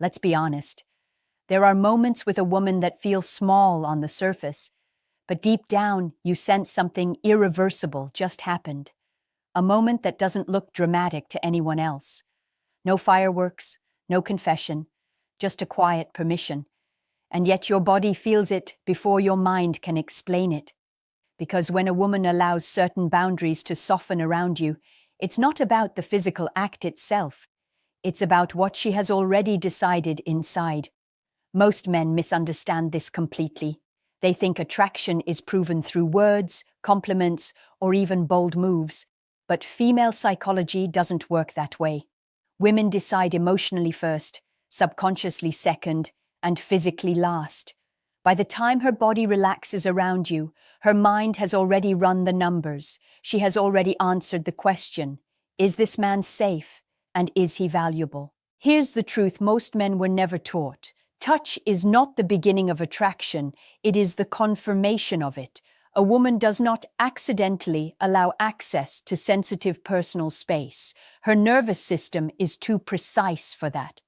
Let's be honest. There are moments with a woman that feel small on the surface, but deep down you sense something irreversible just happened. A moment that doesn't look dramatic to anyone else. No fireworks, no confession, just a quiet permission. And yet your body feels it before your mind can explain it. Because when a woman allows certain boundaries to soften around you, it's not about the physical act itself. It's about what she has already decided inside. Most men misunderstand this completely. They think attraction is proven through words, compliments, or even bold moves. But female psychology doesn't work that way. Women decide emotionally first, subconsciously second, and physically last. By the time her body relaxes around you, her mind has already run the numbers. She has already answered the question, is this man safe, and is he valuable? Here's the truth most men were never taught. Touch is not the beginning of attraction, it is the confirmation of it. A woman does not accidentally allow access to sensitive personal space. Her nervous system is too precise for that.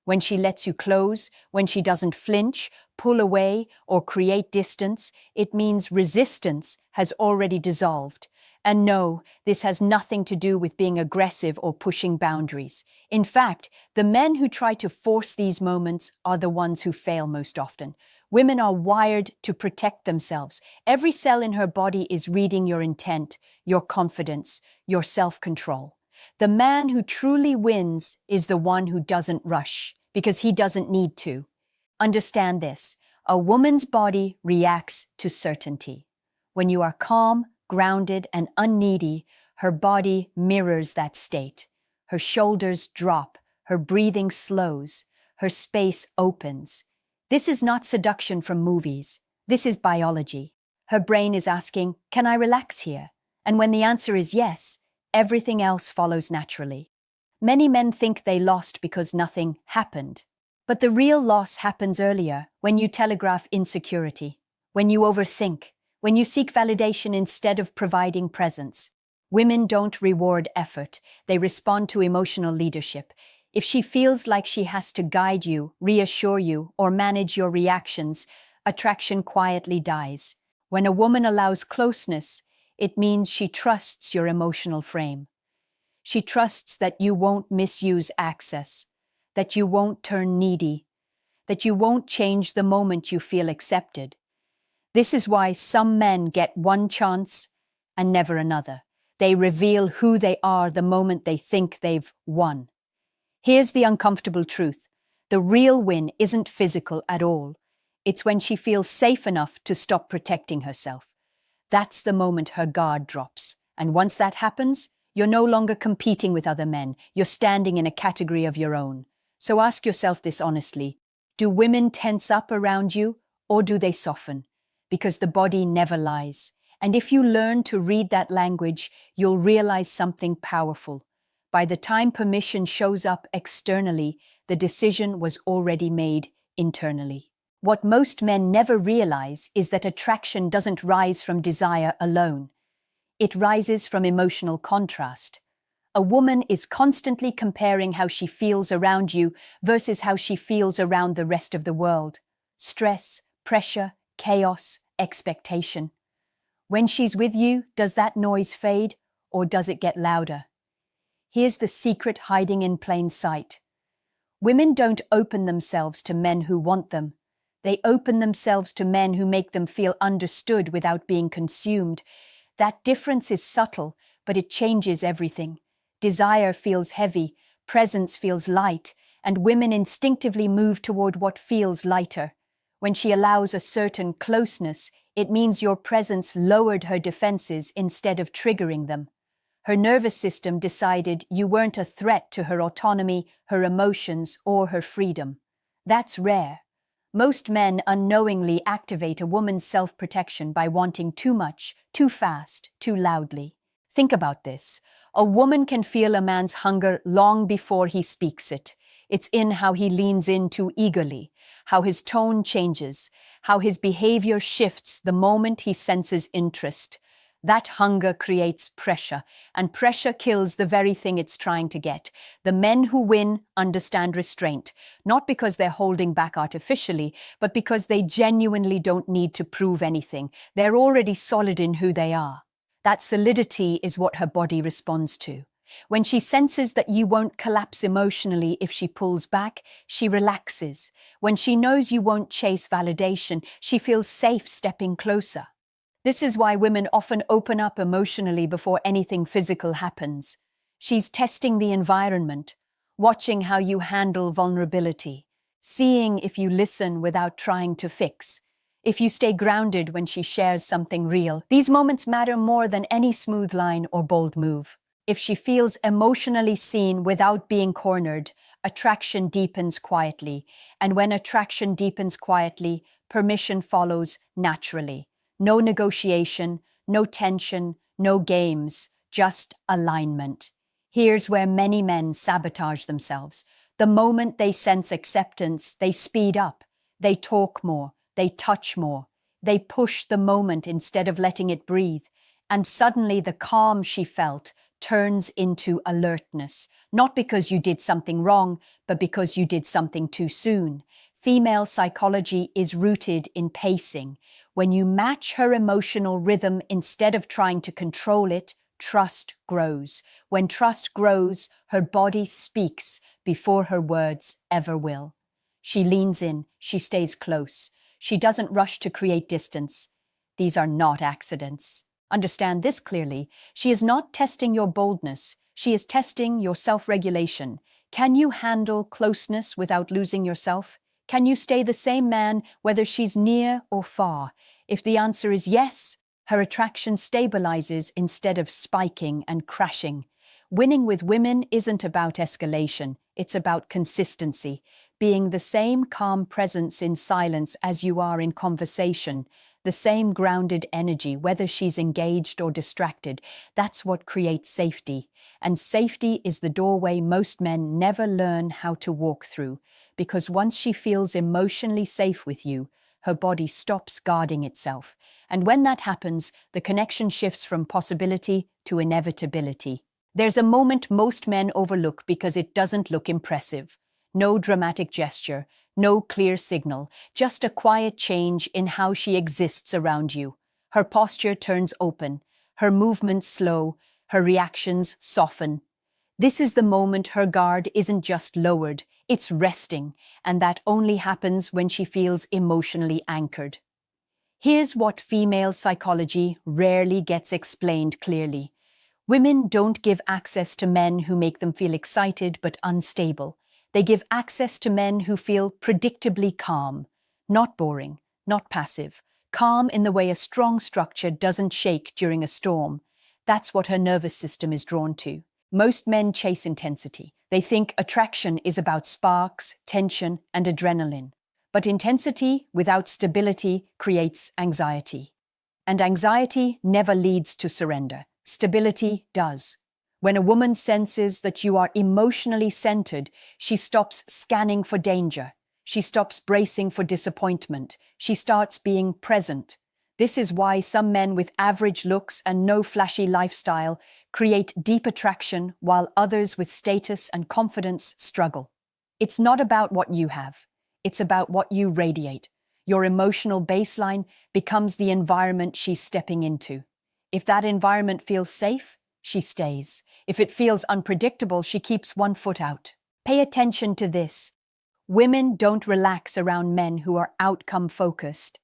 When she lets you close, when she doesn't flinch, pull away, or create distance, it means resistance has already dissolved. And no, this has nothing to do with being aggressive or pushing boundaries. In fact, the men who try to force these moments are the ones who fail most often. Women are wired to protect themselves. Every cell in her body is reading your intent, your confidence, your self-control. The man who truly wins is the one who doesn't rush, because he doesn't need to. Understand this, a woman's body reacts to certainty. When you are calm, grounded, and unneedy, her body mirrors that state. Her shoulders drop, her breathing slows, her space opens. This is not seduction from movies. This is biology. Her brain is asking, can I relax here? And when the answer is yes, everything else follows naturally. Many men think they lost because nothing happened. But the real loss happens earlier, when you telegraph insecurity, when you overthink, when you seek validation instead of providing presence. Women don't reward effort, they respond to emotional leadership. If she feels like she has to guide you, reassure you, or manage your reactions, attraction quietly dies. When a woman allows closeness, it means she trusts your emotional frame. She trusts that you won't misuse access, that you won't turn needy, that you won't change the moment you feel accepted. This is why some men get one chance and never another. They reveal who they are the moment they think they've won. Here's the uncomfortable truth. The real win isn't physical at all. It's when she feels safe enough to stop protecting herself. That's the moment her guard drops. And once that happens, you're no longer competing with other men. You're standing in a category of your own. So ask yourself this honestly. Do women tense up around you, or do they soften? Because the body never lies. And if you learn to read that language, you'll realize something powerful. By the time permission shows up externally, the decision was already made internally. What most men never realize is that attraction doesn't rise from desire alone. It rises from emotional contrast. A woman is constantly comparing how she feels around you versus how she feels around the rest of the world. Stress, pressure, chaos, expectation. When she's with you, does that noise fade, or does it get louder? Here's the secret hiding in plain sight. Women don't open themselves to men who want them. They open themselves to men who make them feel understood without being consumed. That difference is subtle, but it changes everything. Desire feels heavy, presence feels light, and women instinctively move toward what feels lighter. When she allows a certain closeness, it means your presence lowered her defenses instead of triggering them. Her nervous system decided you weren't a threat to her autonomy, her emotions, or her freedom. That's rare. Most men unknowingly activate a woman's self-protection by wanting too much, too fast, too loudly. Think about this. A woman can feel a man's hunger long before he speaks it. It's in how he leans in too eagerly, how his tone changes, how his behavior shifts the moment he senses interest. That hunger creates pressure, and pressure kills the very thing it's trying to get. The men who win understand restraint, not because they're holding back artificially, but because they genuinely don't need to prove anything. They're already solid in who they are. That solidity is what her body responds to. When she senses that you won't collapse emotionally if she pulls back, she relaxes. When she knows you won't chase validation, she feels safe stepping closer. This is why women often open up emotionally before anything physical happens. She's testing the environment, watching how you handle vulnerability, seeing if you listen without trying to fix, if you stay grounded when she shares something real. These moments matter more than any smooth line or bold move. If she feels emotionally seen without being cornered, attraction deepens quietly. And when attraction deepens quietly, permission follows naturally. No negotiation, no tension, no games, just alignment. Here's where many men sabotage themselves. The moment they sense acceptance, they speed up. They talk more. They touch more. They push the moment instead of letting it breathe. And suddenly the calm she felt turns into alertness, not because you did something wrong, but because you did something too soon. Female psychology is rooted in pacing. When you match her emotional rhythm instead of trying to control it, trust grows. When trust grows, her body speaks before her words ever will. She leans in, she stays close. She doesn't rush to create distance. These are not accidents. Understand this clearly. She is not testing your boldness. She is testing your self-regulation. Can you handle closeness without losing yourself? Can you stay the same man whether she's near or far? If the answer is yes, her attraction stabilizes instead of spiking and crashing. Winning with women isn't about escalation. It's about consistency, being the same calm presence in silence as you are in conversation, the same grounded energy, whether she's engaged or distracted. That's what creates safety. And safety is the doorway most men never learn how to walk through, because once she feels emotionally safe with you, her body stops guarding itself. And when that happens, the connection shifts from possibility to inevitability. There's a moment most men overlook because it doesn't look impressive. No dramatic gesture, no clear signal, just a quiet change in how she exists around you. Her posture turns open, her movements slow, her reactions soften. This is the moment her guard isn't just lowered, it's resting, and that only happens when she feels emotionally anchored. Here's what female psychology rarely gets explained clearly. Women don't give access to men who make them feel excited but unstable. They give access to men who feel predictably calm, not boring, not passive, calm in the way a strong structure doesn't shake during a storm. That's what her nervous system is drawn to. Most men chase intensity. They think attraction is about sparks, tension, and adrenaline. But intensity without stability creates anxiety. And anxiety never leads to surrender. Stability does. When a woman senses that you are emotionally centered, she stops scanning for danger. She stops bracing for disappointment. She starts being present. This is why some men with average looks and no flashy lifestyle create deep attraction while others with status and confidence struggle. It's not about what you have. It's about what you radiate. Your emotional baseline becomes the environment she's stepping into. If that environment feels safe, she stays. If it feels unpredictable, she keeps one foot out. Pay attention to this. Women don't relax around men who are outcome-focused.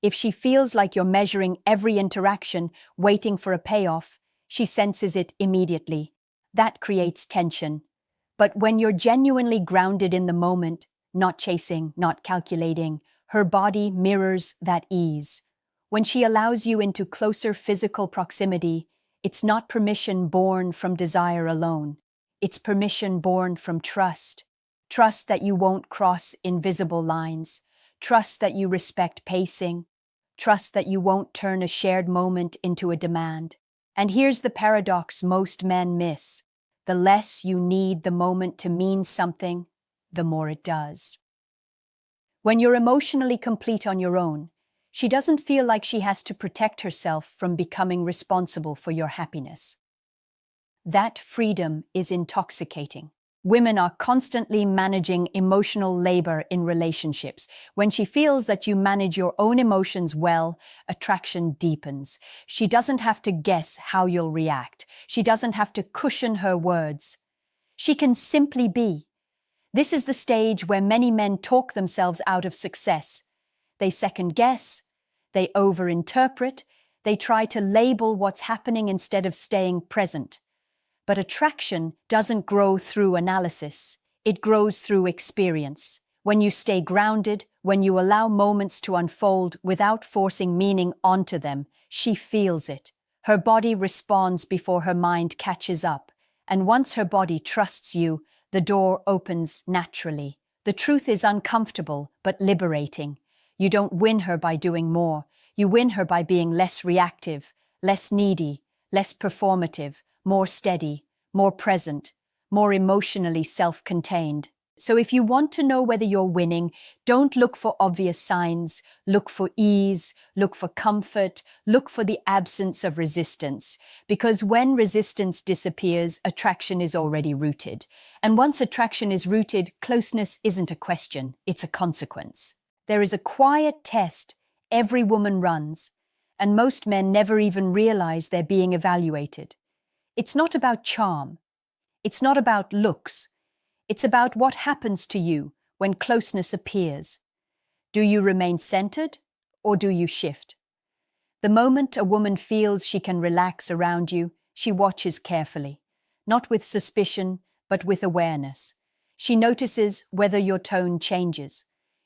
If she feels like you're measuring every interaction, waiting for a payoff, she senses it immediately. That creates tension. But when you're genuinely grounded in the moment, not chasing, not calculating, her body mirrors that ease. When she allows you into closer physical proximity, it's not permission born from desire alone. It's permission born from trust. Trust that you won't cross invisible lines. Trust that you respect pacing. Trust that you won't turn a shared moment into a demand. And here's the paradox most men miss. The less you need the moment to mean something, the more it does. When you're emotionally complete on your own, She doesn't feel like she has to protect herself from becoming responsible for your happiness. That freedom is intoxicating. Women are constantly managing emotional labor in relationships. When she feels that you manage your own emotions well, attraction deepens. She doesn't have to guess how you'll react. She doesn't have to cushion her words. She can simply be. This is the stage where many men talk themselves out of success. They second guess, they overinterpret, they try to label what's happening instead of staying present. But attraction doesn't grow through analysis. It grows through experience. When you stay grounded, when you allow moments to unfold without forcing meaning onto them, she feels it. Her body responds before her mind catches up. And once her body trusts you, the door opens naturally. The truth is uncomfortable, but liberating. You don't win her by doing more. You win her by being less reactive, less needy, less performative, more steady, more present, more emotionally self-contained. So if you want to know whether you're winning, don't look for obvious signs. Look for ease, look for comfort, look for the absence of resistance. Because when resistance disappears, attraction is already rooted. And once attraction is rooted, closeness isn't a question, it's a consequence. There is a quiet test every woman runs, and most men never even realize they're being evaluated. It's not about charm. It's not about looks. It's about what happens to you when closeness appears. Do you remain centered, or do you shift? The moment a woman feels she can relax around you, she watches carefully, not with suspicion, but with awareness. She notices whether your tone changes,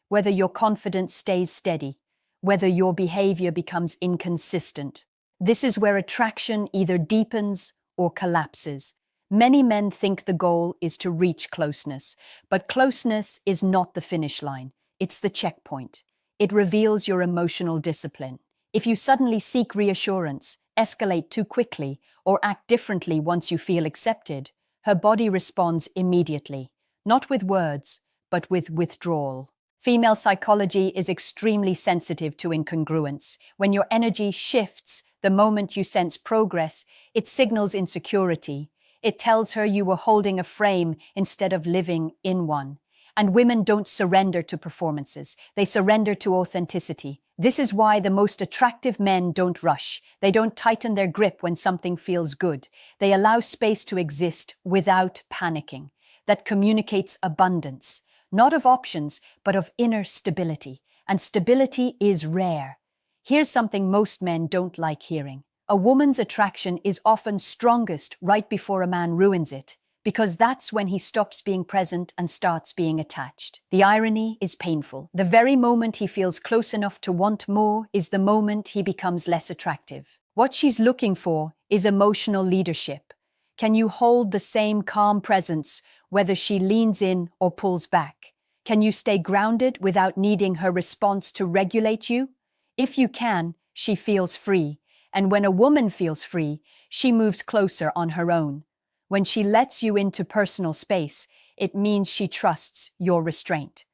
whether your confidence stays steady, whether your behavior becomes inconsistent. This is where attraction either deepens or collapses. Many men think the goal is to reach closeness, but closeness is not the finish line. It's the checkpoint. It reveals your emotional discipline. If you suddenly seek reassurance, escalate too quickly, or act differently once you feel accepted, her body responds immediately, not with words, but with withdrawal. Female psychology is extremely sensitive to incongruence. When your energy shifts the moment you sense progress, it signals insecurity. It tells her you were holding a frame instead of living in one. And women don't surrender to performances. They surrender to authenticity. This is why the most attractive men don't rush. They don't tighten their grip when something feels good. They allow space to exist without panicking. That communicates abundance. Not of options, but of inner stability. And stability is rare. Here's something most men don't like hearing. A woman's attraction is often strongest right before a man ruins it, because that's when he stops being present and starts being attached. The irony is painful. The very moment he feels close enough to want more is the moment he becomes less attractive. What she's looking for is emotional leadership. Can you hold the same calm presence whether she leans in or pulls back? Can you stay grounded without needing her response to regulate you? If you can, she feels free. And when a woman feels free, she moves closer on her own. When she lets you into personal space, it means she trusts your restraint.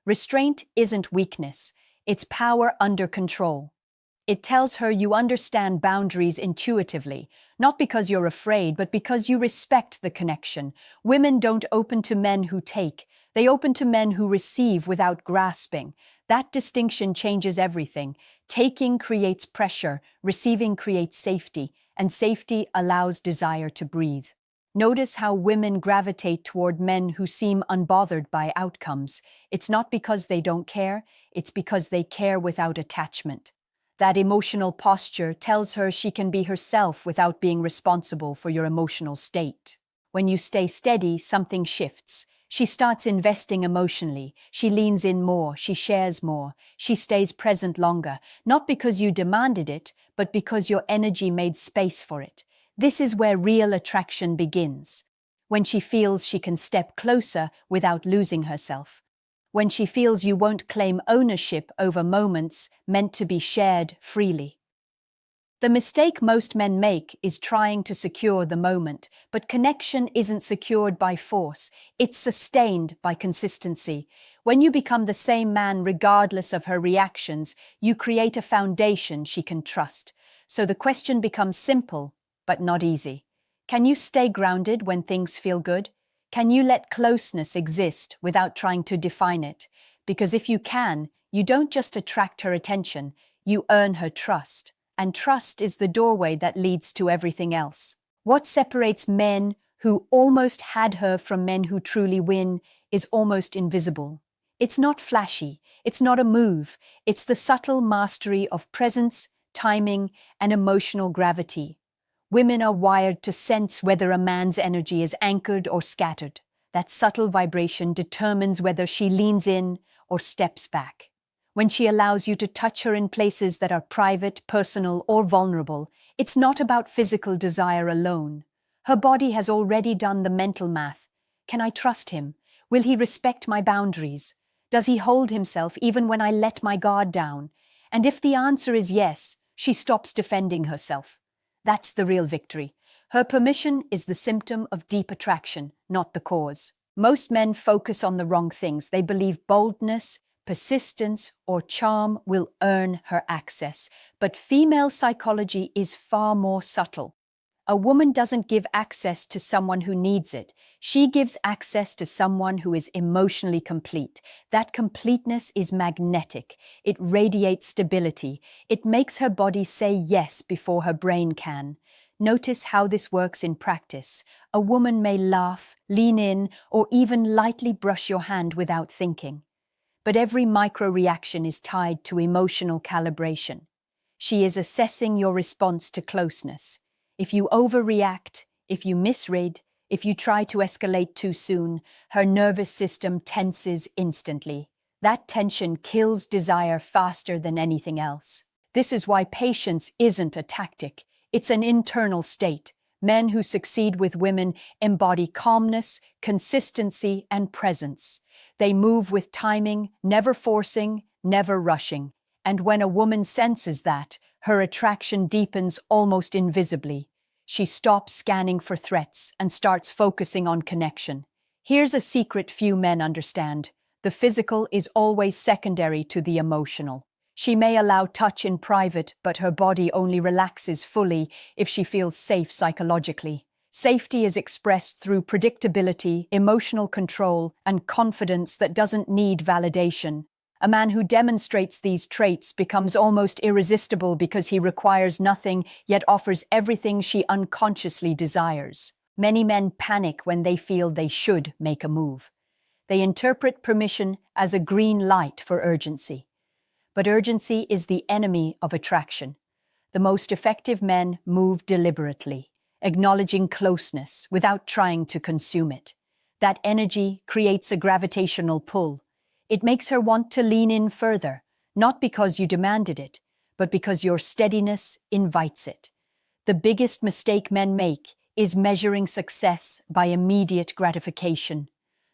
Restraint isn't weakness, it's power under control. It tells her you understand boundaries intuitively, not because you're afraid, but because you respect the connection. Women don't open to men who take, they open to men who receive without grasping. That distinction changes everything. Taking creates pressure, receiving creates safety, and safety allows desire to breathe. Notice how women gravitate toward men who seem unbothered by outcomes. It's not because they don't care, it's because they care without attachment. That emotional posture tells her she can be herself without being responsible for your emotional state. When you stay steady, something shifts. She starts investing emotionally. She leans in more. She shares more. She stays present longer, not because you demanded it, but because your energy made space for it. This is where real attraction begins. When she feels she can step closer without losing herself. When she feels you won't claim ownership over moments meant to be shared freely. The mistake most men make is trying to secure the moment, but connection isn't secured by force, it's sustained by consistency. When you become the same man regardless of her reactions, you create a foundation she can trust. So the question becomes simple, but not easy. Can you stay grounded when things feel good? Can you let closeness exist without trying to define it? Because if you can, you don't just attract her attention, you earn her trust. And trust is the doorway that leads to everything else. What separates men who almost had her from men who truly win is almost invisible. It's not flashy, it's not a move, it's the subtle mastery of presence, timing, and emotional gravity. Women are wired to sense whether a man's energy is anchored or scattered. That subtle vibration determines whether she leans in or steps back. When she allows you to touch her in places that are private, personal, or vulnerable, it's not about physical desire alone. Her body has already done the mental math. Can I trust him? Will he respect my boundaries? Does he hold himself even when I let my guard down? And if the answer is yes, she stops defending herself. That's the real victory. Her permission is the symptom of deep attraction, not the cause. Most men focus on the wrong things. They believe boldness, persistence, or charm will earn her access. But female psychology is far more subtle. A woman doesn't give access to someone who needs it. She gives access to someone who is emotionally complete. That completeness is magnetic. It radiates stability. It makes her body say yes before her brain can. Notice how this works in practice. A woman may laugh, lean in, or even lightly brush your hand without thinking. But every micro-reaction is tied to emotional calibration. She is assessing your response to closeness. If you overreact, if you misread, if you try to escalate too soon, her nervous system tenses instantly. That tension kills desire faster than anything else. This is why patience isn't a tactic, it's an internal state. Men who succeed with women embody calmness, consistency, and presence. They move with timing, never forcing, never rushing. And when a woman senses that, her attraction deepens almost invisibly. She stops scanning for threats and starts focusing on connection. Here's a secret few men understand. The physical is always secondary to the emotional. She may allow touch in private, but her body only relaxes fully if she feels safe psychologically. Safety is expressed through predictability, emotional control, and confidence that doesn't need validation. A man who demonstrates these traits becomes almost irresistible because he requires nothing yet offers everything she unconsciously desires. Many men panic when they feel they should make a move. They interpret permission as a green light for urgency. But urgency is the enemy of attraction. The most effective men move deliberately, acknowledging closeness without trying to consume it. That energy creates a gravitational pull. It makes her want to lean in further, not because you demanded it, but because your steadiness invites it. The biggest mistake men make is measuring success by immediate gratification.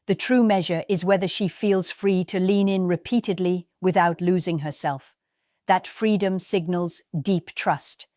The true measure is whether she feels free to lean in repeatedly without losing herself. That freedom signals deep trust.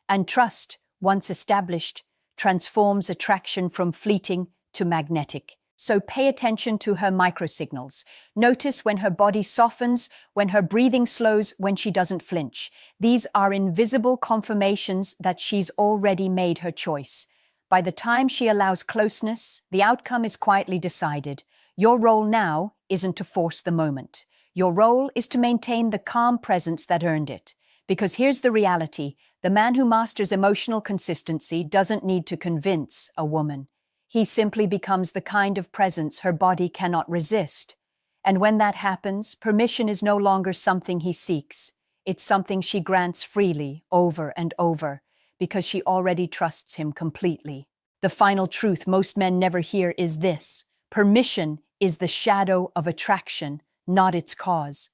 And trust, once established, transforms attraction from fleeting to magnetic. So pay attention to her microsignals. Notice when her body softens, when her breathing slows, when she doesn't flinch. These are invisible confirmations that she's already made her choice. By the time she allows closeness, the outcome is quietly decided. Your role now isn't to force the moment. Your role is to maintain the calm presence that earned it. Because here's the reality, the man who masters emotional consistency doesn't need to convince a woman. He simply becomes the kind of presence her body cannot resist. And when that happens, permission is no longer something he seeks. It's something she grants freely, over and over, because she already trusts him completely. The final truth most men never hear is this: permission is the shadow of attraction, not its cause.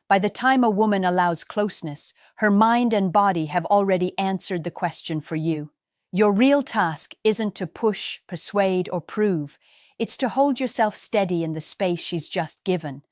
By the time a woman allows closeness, her mind and body have already answered the question for you. Your real task isn't to push, persuade, or prove. It's to hold yourself steady in the space she's just given.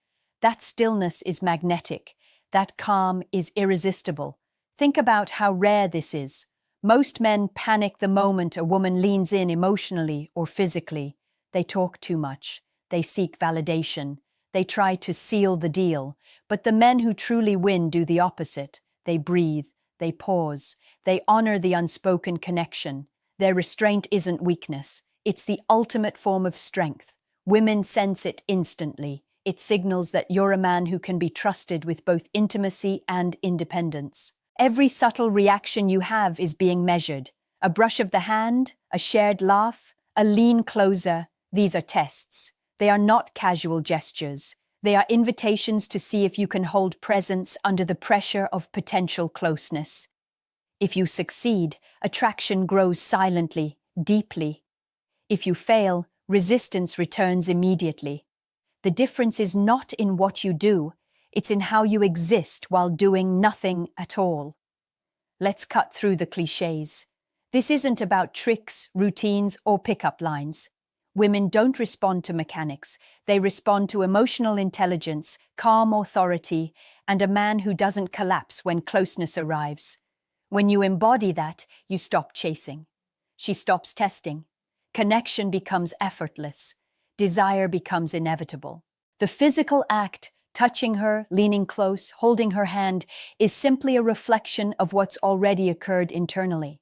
That stillness is magnetic. That calm is irresistible. Think about how rare this is. Most men panic the moment a woman leans in emotionally or physically. They talk too much. They seek validation. They try to seal the deal. But the men who truly win do the opposite. They breathe, they pause, they honor the unspoken connection. Their restraint isn't weakness, it's the ultimate form of strength. Women sense it instantly. It signals that you're a man who can be trusted with both intimacy and independence. Every subtle reaction you have is being measured. A brush of the hand, a shared laugh, a lean closer, these are tests. They are not casual gestures. They are invitations to see if you can hold presence under the pressure of potential closeness. If you succeed, attraction grows silently, deeply. If you fail, resistance returns immediately. The difference is not in what you do, it's in how you exist while doing nothing at all. Let's cut through the cliches. This isn't about tricks, routines, or pickup lines. Women don't respond to mechanics. They respond to emotional intelligence, calm authority, and a man who doesn't collapse when closeness arrives. When you embody that, you stop chasing. She stops testing. Connection becomes effortless. Desire becomes inevitable. The physical act, touching her, leaning close, holding her hand, is simply a reflection of what's already occurred internally.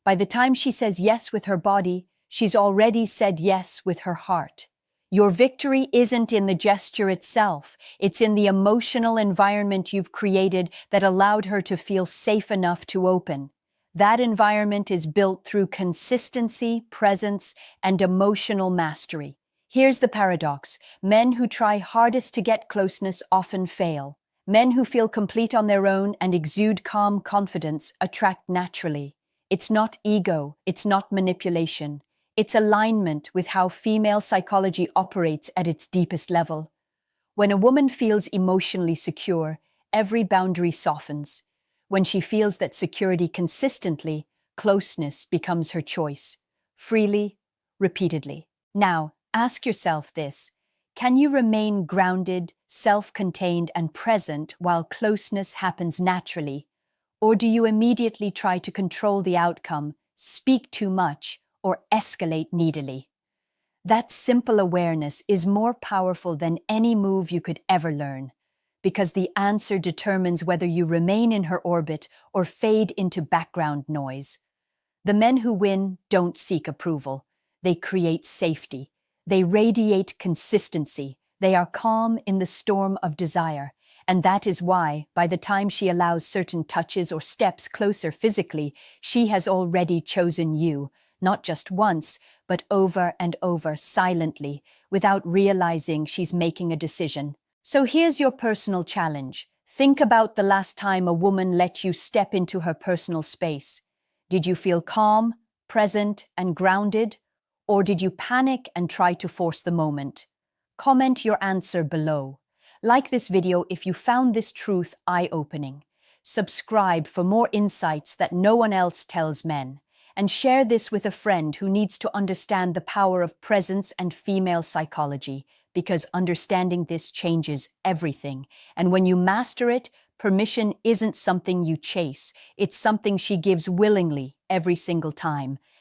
By the time she says yes with her body, she's already said yes with her heart. Your victory isn't in the gesture itself, it's in the emotional environment you've created that allowed her to feel safe enough to open. That environment is built through consistency, presence, and emotional mastery. Here's the paradox. Men who try hardest to get closeness often fail. Men who feel complete on their own and exude calm confidence attract naturally. It's not ego, it's not manipulation. It's alignment with how female psychology operates at its deepest level. When a woman feels emotionally secure, every boundary softens. When she feels that security consistently, closeness becomes her choice. Freely, repeatedly. Now, ask yourself this. Can you remain grounded, self-contained, and present while closeness happens naturally? Or do you immediately try to control the outcome, speak too much, or escalate needily? That simple awareness is more powerful than any move you could ever learn, because the answer determines whether you remain in her orbit or fade into background noise. The men who win don't seek approval. They create safety. They radiate consistency. They are calm in the storm of desire. And that is why, by the time she allows certain touches or steps closer physically, she has already chosen you, not just once, but over and over silently, without realizing she's making a decision. So here's your personal challenge. Think about the last time a woman let you step into her personal space. Did you feel calm, present, and grounded? Or did you panic and try to force the moment? Comment your answer below. Like this video if you found this truth eye-opening. Subscribe for more insights that no one else tells men. And share this with a friend who needs to understand the power of presence and female psychology, because understanding this changes everything. And when you master it, permission isn't something you chase. It's something she gives willingly every single time.